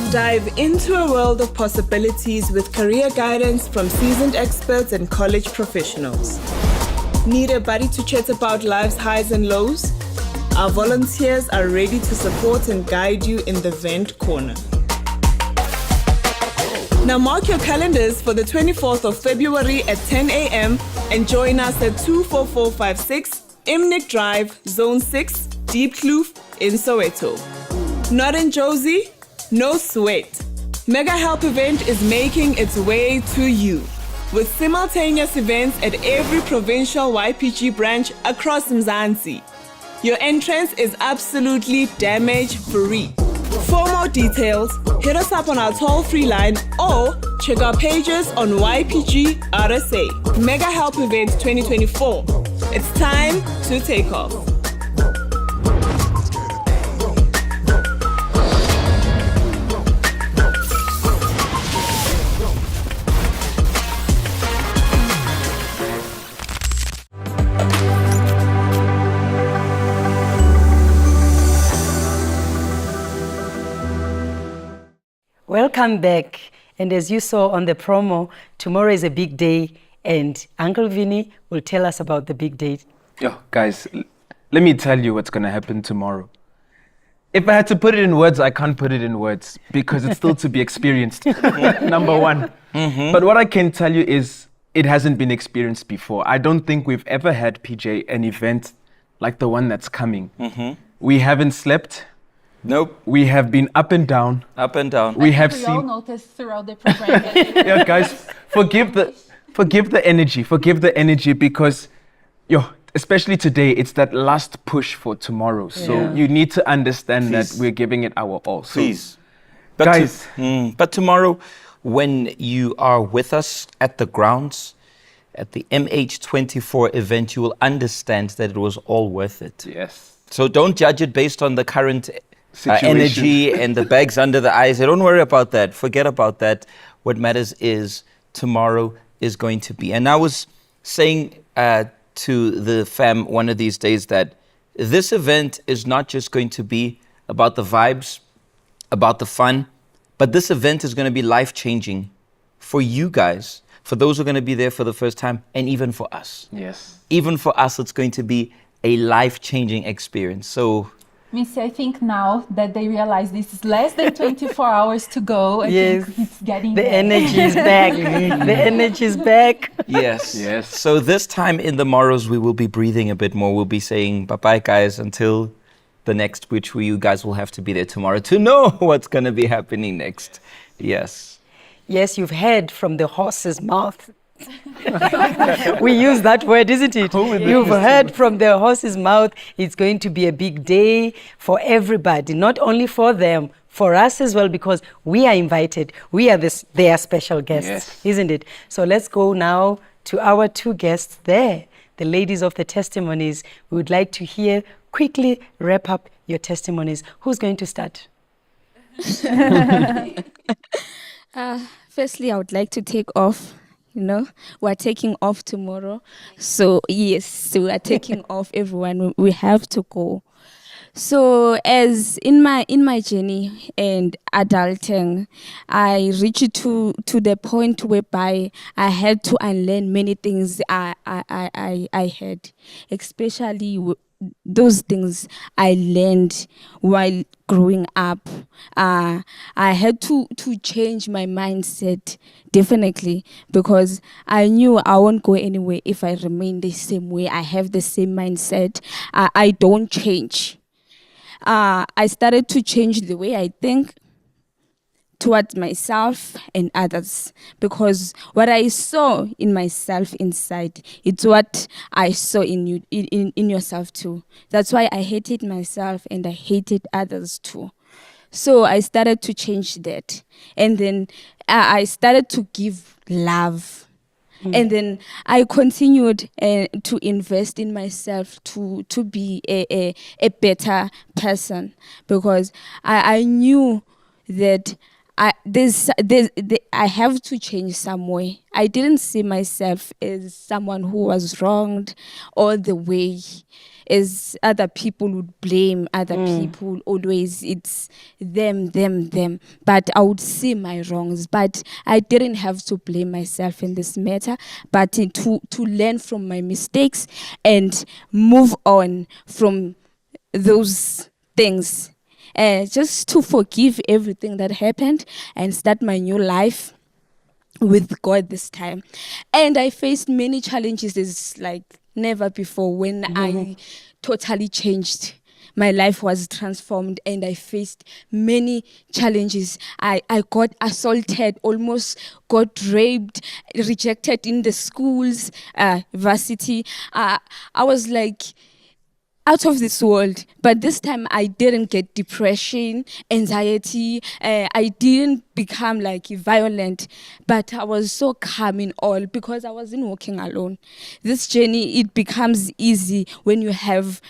Dive into a world of possibilities with career guidance from seasoned experts and college professionals. Need a buddy to chat about life's highs and lows? Our volunteers are ready to support and guide you in the Vent Corner. Now mark your calendars for the 24th of February at 10 a.m. and join us at 24456 Imnik Drive, Zone 6, Deep Kloof in Soweto. Not in Josie? No sweat. Mega Help Event is making its way to you, with simultaneous events at every provincial YPG branch across Mzansi. Your entrance is absolutely damage-free. For more details, hit us up on our toll-free line or check our pages on YPG RSA. Mega Help Event 2024. It's time to take off. Welcome back. And as you saw on the promo, tomorrow is a big day, and Uncle Vinny will tell us about the big day. Yo, guys, let me tell you what's going to happen tomorrow. If I had to put it in words, I can't put it in words because it's still to be experienced. Number one. But what I can tell you is it hasn't been experienced before. I don't think we've ever had, PJ, an event like the one that's coming. We haven't slept. Nope. We have been up and down. Up and down. We have We all seen. noticed throughout the program. Yeah, guys, forgive the energy because, especially today, it's that last push for tomorrow. So you need to understand Please. that we're giving it our all. So, Please. But guys. But tomorrow, when you are with us at the grounds, at the MH24 event, you will understand that it was all worth it. Yes. So don't judge it based on the current Situation. energy and the bags under the eyes. Don't worry about that. Forget about that. What matters is tomorrow is going to be. And I was saying to the fam one of these days that this event is not just going to be about the vibes, about the fun, but this event is going to be life-changing for you guys, for those who are going to be there for the first time, and even for us. Yes. Even for us, it's going to be a life-changing experience. So, Missy, I think now that they realize this is less than 24 hours to go, I think it's getting The there. energy is back. The energy is back. yes. Yes. So this time in the morrows, we will be breathing a bit more. We'll be saying bye-bye, guys, until the next, which you guys will have to be there tomorrow to know what's going to be happening next. Yes. Yes, you've heard from the horse's mouth. We use that word, isn't it? You've heard from the horse's mouth. It's going to be a big day for everybody, not only for them, for us as well, because we are invited. We are their special guests, isn't it? So let's go now to our two guests there, the ladies of the testimonies. We would like to hear, quickly wrap up your testimonies. Who's going to start? Firstly, I would like to take off. We're taking off tomorrow. So, yes, we are taking off, everyone. We have to go. So, as in my journey and adulting, I reached to the point whereby I had to unlearn many things I had, especially those things I learned while growing up. I had to change my mindset, definitely, because I knew I won't go anywhere if I remain the same way. I have the same mindset. I don't change. I started to change the way I think towards myself and others, because what I saw in myself inside, it's what I saw in you, in yourself too. That's why I hated myself and I hated others too. So I started to change that, and then I started to give love. And then I continued to invest in myself to be a better person, because I knew that I have to change some way. I didn't see myself as someone who was wronged all the way, as other people would blame other people. Always it's them. But I would see my wrongs. But I didn't have to blame myself in this matter, but to learn from my mistakes and move on from those things. Just to forgive everything that happened and start my new life with God this time. And I faced many challenges as like never before. When I totally changed, my life was transformed, and I faced many challenges. I got assaulted, almost got raped, rejected in the schools, varsity. I was like out of this world. But this time I didn't get depression, anxiety. I didn't become like violent, but I was so calm in all because I wasn't walking alone. This journey, it becomes easy when you have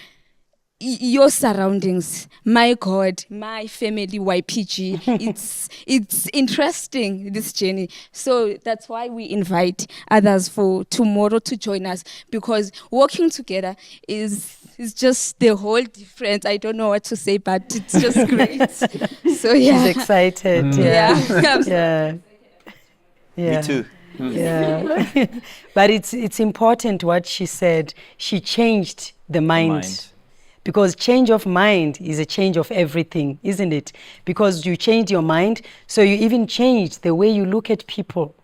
your surroundings, my God, my family, YPG. It's interesting, this journey. So that's why we invite others for tomorrow to join us, because working together is just the whole difference. I don't know what to say, but it's just great. So yeah. She's excited. Yeah. Yeah. Yeah. Me too. Yeah. But it's important what she said. She changed the mind. Because change of mind is a change of everything, isn't it? Because you changed your mind, so you even changed the way you look at people.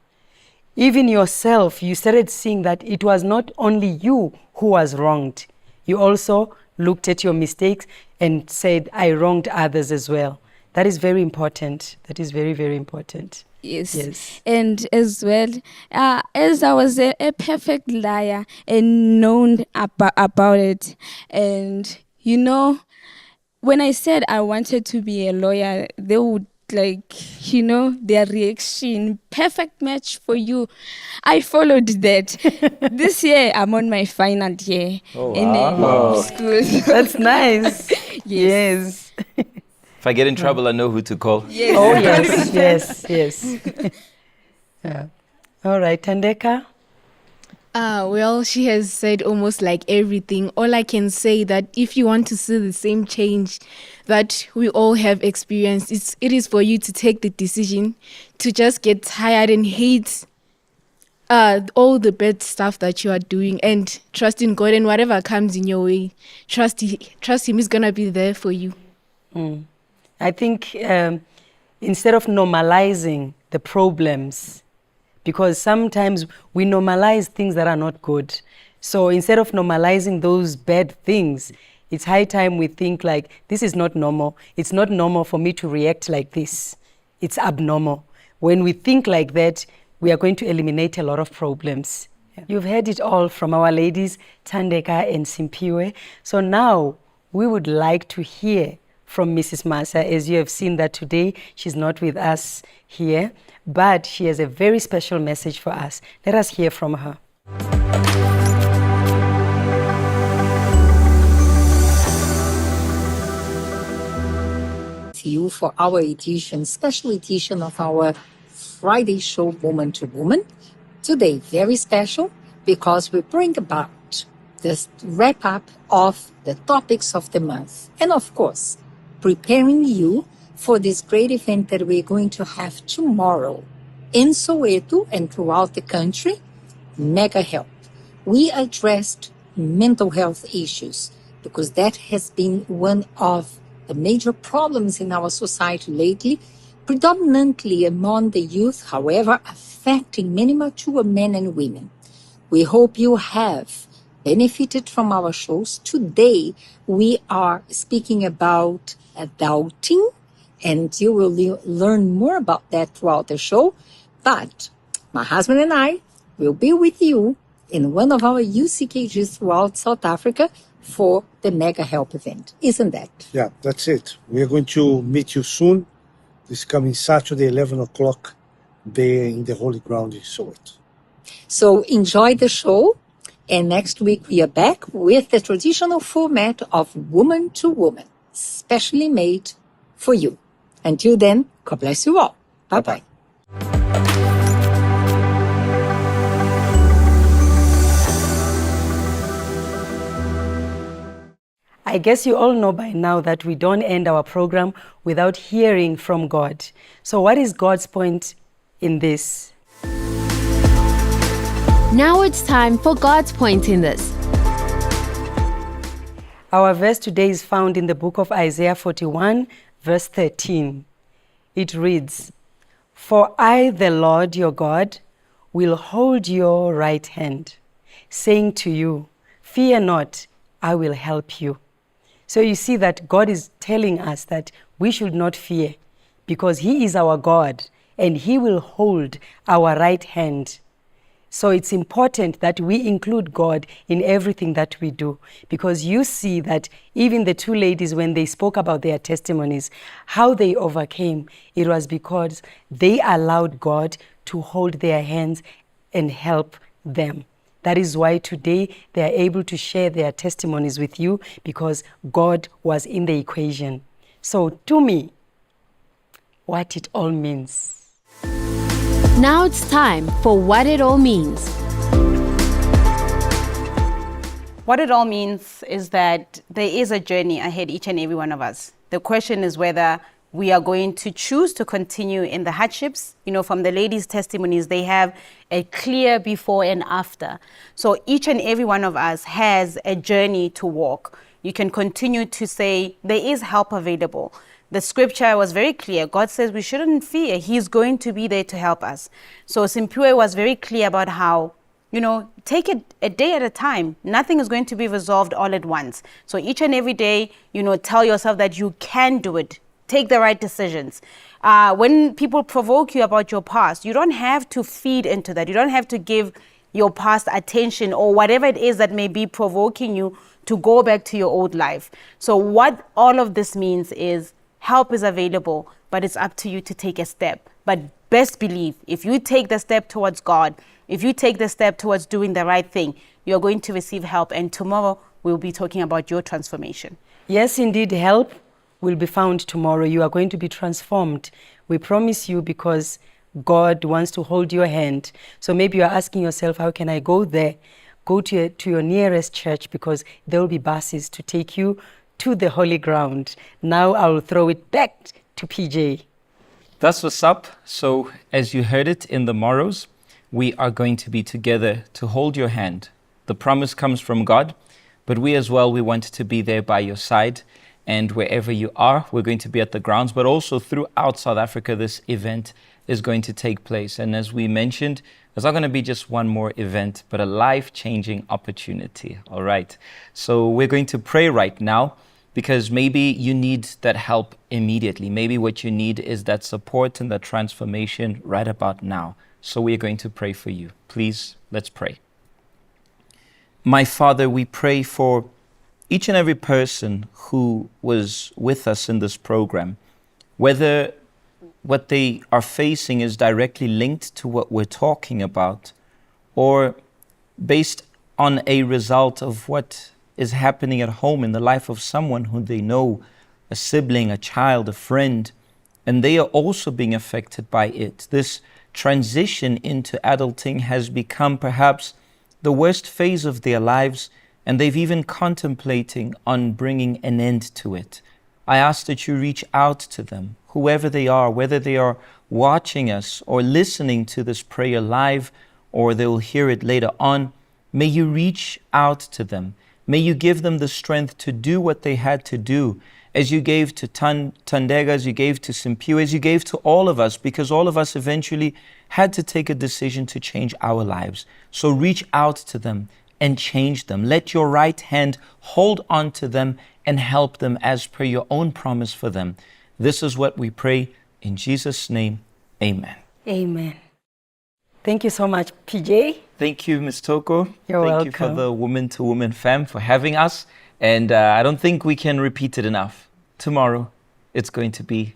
Even yourself, you started seeing that it was not only you who was wronged. You also looked at your mistakes and said, I wronged others as well. That is very important. That is very, very important. Yes. And as well, as I was a perfect liar and known about it, and you know, when I said I wanted to be a lawyer, they would their reaction, perfect match for you. I followed that. This year, I'm on my final year in school. That's nice. Yes. If I get in trouble, I know who to call. Yes. Oh, yes, yes. Yeah. All right, Tandeka. Well, she has said almost like everything. All I can say that if you want to see the same change that we all have experienced, it is for you to take the decision to just get tired and hate all the bad stuff that you are doing and trust in God, and whatever comes in your way, trust Him is gonna be there for you. I think instead of normalizing the problems, because sometimes we normalize things that are not good. So instead of normalizing those bad things, it's high time we think like, this is not normal. It's not normal for me to react like this. It's abnormal. When we think like that, we are going to eliminate a lot of problems. Yeah. You've heard it all from our ladies, Tandeka and Simpiwe. So now we would like to hear from Mrs. Masa. As you have seen that today, she's not with us here, but she has a very special message for us. Let us hear from her. You for our edition, special edition of our Friday show, Woman to Woman. Today, very special because we bring about this wrap up of the topics of the month. And of course, preparing you for this great event that we're going to have tomorrow in Soweto and throughout the country, Mega Help. We addressed mental health issues because that has been one of the major problems in our society lately, predominantly among the youth, however, affecting many mature men and women. We hope you have benefited from our shows. Today, we are speaking about adulting, and you will learn more about that throughout the show. But my husband and I will be with you in one of our UCKGs throughout South Africa for the Mega Help event. Isn't that? Yeah, that's it. We are going to meet you soon. This coming Saturday, 11 o'clock, there in the Holy Ground in Soweto. So enjoy the show. And next week we are back with the traditional format of Woman to Woman, specially made for you. Until then, God bless you all. Bye-bye. I guess you all know by now that we don't end our program without hearing from God. So what is God's point in this? Now it's time for God's point in this. Our verse today is found in the book of Isaiah 41, verse 13. It reads, "For I, the Lord your God, will hold your right hand, saying to you, fear not, I will help you." So you see that God is telling us that we should not fear because He is our God and He will hold our right hand. So it's important that we include God in everything that we do, because you see that even the two ladies, when they spoke about their testimonies, how they overcame, it was because they allowed God to hold their hands and help them. That is why today they are able to share their testimonies with you, because God was in the equation. So to me, what it all means. Now it's time for what it all means. What it all means is that there is a journey ahead, each and every one of us. The question is whether we are going to choose to continue in the hardships. You know, from the ladies' testimonies, they have a clear before and after. So each and every one of us has a journey to walk. You can continue to say there is help available. The scripture was very clear. God says we shouldn't fear. He's going to be there to help us. So Simpiwe was very clear about how, you know, take it a day at a time. Nothing is going to be resolved all at once. So each and every day, you know, tell yourself that you can do it. Take the right decisions. When people provoke you about your past, you don't have to feed into that. You don't have to give your past attention or whatever it is that may be provoking you to go back to your old life. So what all of this means is help is available, but it's up to you to take a step. But best believe, if you take the step towards God, if you take the step towards doing the right thing, you're going to receive help. And tomorrow we'll be talking about your transformation. Yes, indeed, help will be found tomorrow. You are going to be transformed. We promise you, because God wants to hold your hand. So maybe you're asking yourself, how can I go there? Go to your nearest church, because there will be buses to take you to the holy ground. Now I will throw it back to PJ. That's what's up. So as you heard it in the morrows, we are going to be together to hold your hand. The promise comes from God, but we as well, we want to be there by your side. And wherever you are, we're going to be at the grounds, but also throughout South Africa, this event is going to take place. And as we mentioned, it's not going to be just one more event, but a life-changing opportunity. All right. So we're going to pray right now, because maybe you need that help immediately. Maybe what you need is that support and that transformation right about now. So we're going to pray for you. Please, let's pray. My Father, we pray for each and every person who was with us in this program, whether what they are facing is directly linked to what we're talking about, or based on a result of what is happening at home in the life of someone who they know, a sibling, a child, a friend, and they are also being affected by it. This transition into adulting has become perhaps the worst phase of their lives, and they've even contemplating on bringing an end to it. I ask that you reach out to them, whoever they are, whether they are watching us or listening to this prayer live, or they will hear it later on. May you reach out to them. May you give them the strength to do what they had to do, as you gave to Tandega, as you gave to Simpiwe, as you gave to all of us, because all of us eventually had to take a decision to change our lives. So reach out to them and change them. Let your right hand hold on to them and help them as per your own promise for them. This is what we pray in Jesus' name. Amen. Amen. Thank you so much, PJ. Thank you, Ms. Toko. You're Thank welcome. you for the Woman to Woman fam for having us. And I don't think we can repeat it enough. Tomorrow, it's going to be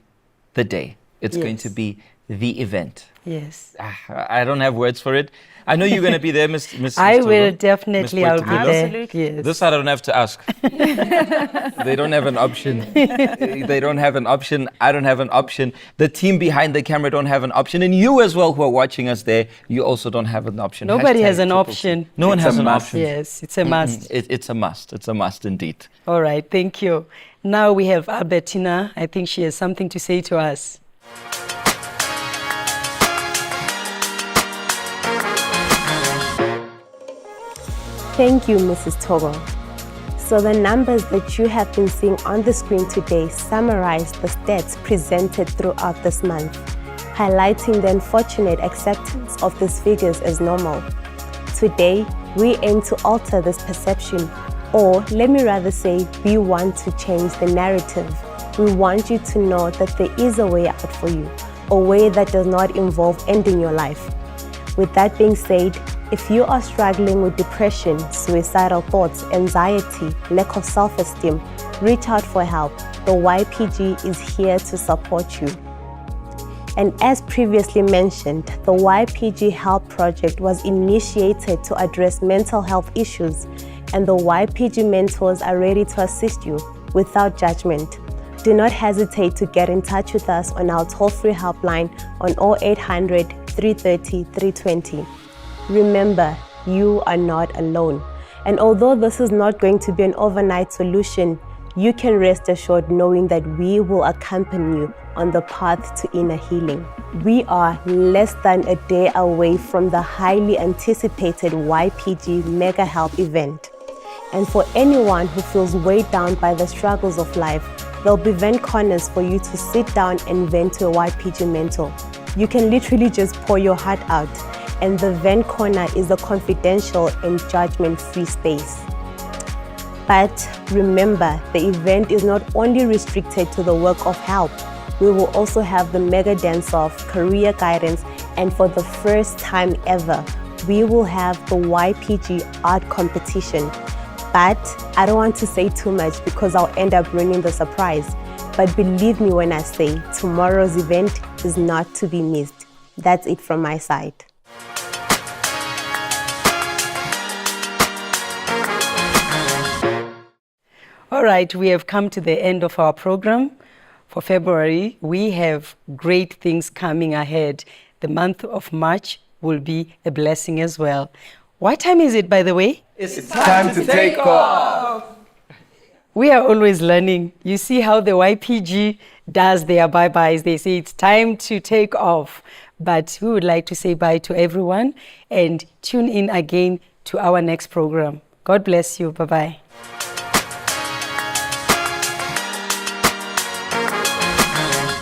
the day. It's going to be the event. Yes. I don't have words for it. I know you're going to be there, Ms. I Togo. will definitely. I'll be there. Absolutely. Yes. This I don't have to ask. They don't have an option. They don't have an option. I don't have an option. The team behind the camera don't have an option. And you as well who are watching us there, you also don't have an option. Nobody has an #CCC. option. No one has an option. Yes, it's a must. It's a must. It's a must indeed. All right, thank you. Now we have Albertina. I think she has something to say to us. Thank you, Mrs. Togo. So the numbers that you have been seeing on the screen today summarize the stats presented throughout this month, highlighting the unfortunate acceptance of these figures as normal. Today, we aim to alter this perception, or let me rather say, we want to change the narrative. We want you to know that there is a way out for you, a way that does not involve ending your life. With that being said, if you are struggling with depression, suicidal thoughts, anxiety, lack of self-esteem, reach out for help. The YPG is here to support you. And as previously mentioned, the YPG Help Project was initiated to address mental health issues, and the YPG mentors are ready to assist you without judgment. Do not hesitate to get in touch with us on our toll-free helpline on 0800 330 320. Remember, you are not alone. And although this is not going to be an overnight solution, you can rest assured knowing that we will accompany you on the path to inner healing. We are less than a day away from the highly anticipated YPG Mega Help event. And for anyone who feels weighed down by the struggles of life, there'll be vent corners for you to sit down and vent to a YPG mentor. You can literally just pour your heart out, and the vent corner is a confidential and judgment-free space. But remember, the event is not only restricted to the work of help. We will also have the mega dance-off, career guidance, and for the first time ever, we will have the YPG art competition. But I don't want to say too much because I'll end up ruining the surprise. But believe me when I say tomorrow's event is not to be missed. That's it from my side. All right, we have come to the end of our program for February. We have great things coming ahead. The month of March will be a blessing as well. What time is it, by the way? It's time to take off. We are always learning. You see how the YPG does their bye-byes. They say it's time to take off. But we would like to say bye to everyone and tune in again to our next program. God bless you. Bye-bye.